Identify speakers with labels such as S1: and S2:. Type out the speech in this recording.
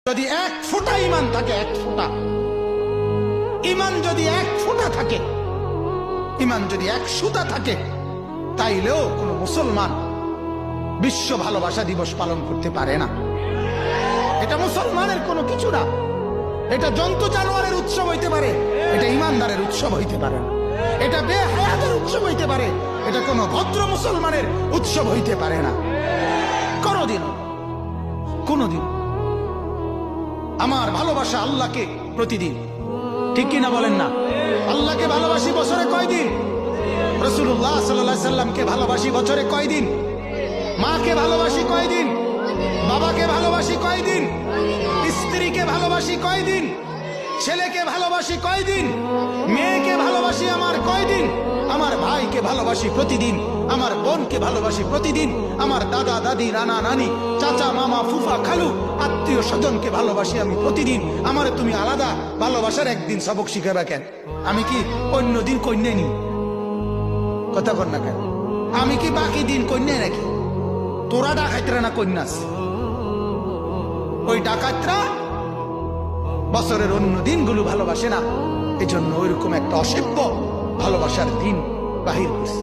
S1: যদি এক ফোঁটা ইমান থাকে, এক ফোঁটা ইমান যদি এক ফোঁটা থাকে, ইমান যদি এক সুতা থাকে, তাইলেও কোন মুসলমান বিশ্ব ভালোবাসা দিবস পালন করতে পারে না। এটা মুসলমানের কোনো কিছু না। এটা জন্তু জানোয়ারের উৎসব হইতে পারে, এটা ইমানদারের উৎসব হইতে পারে না। এটা বেহায়াতের উৎসব হইতে পারে, এটা কোনো ভদ্র মুসলমানের উৎসব হইতে পারে না। কোনদিন আমার ভালোবাসা আল্লাহকে প্রতিদিন, ঠিক কিনা বলেন না? আল্লাহকে ভালোবাসি বছরে কয়দিন? রাসূলুল্লাহ সাল্লাল্লাহু আলাইহি সাল্লামকে ভালোবাসি বছরে কয়দিন? মাকে ভালোবাসি কয়দিন? বাবাকে ভালোবাসি কয়দিন? স্ত্রীকে ভালোবাসি কয়দিন? ছেলেকে ভালোবাসি কয়দিন? মেয়েকে ভালোবাসি আমার কয়দিন? আমার ভাইকে ভালোবাসি প্রতিদিন, আমার বোনকে ভালোবাসি প্রতিদিন, আমার দাদা দাদি নানা নানি চাচা মামা ফুফা খালু আত্মীয় স্বজনকে ভালোবাসি আমি প্রতিদিন। আমার তুমি আলাদা ভালোবাসার একদিন সবক শিখাবে কেন? আমি কি অন্য দিন কন্যা নি? কথা কর না কেন? আমি কি বাকি দিন কন্যা নাকি? তোরা ডাকাইতরা না কন্যাস? ওই ডাকাতরা বছরের অন্য দিনগুলো ভালোবাসে না, এজন্য ওইরকম একটা অসভ্য ভালোবাসার দিন বাহির করছে।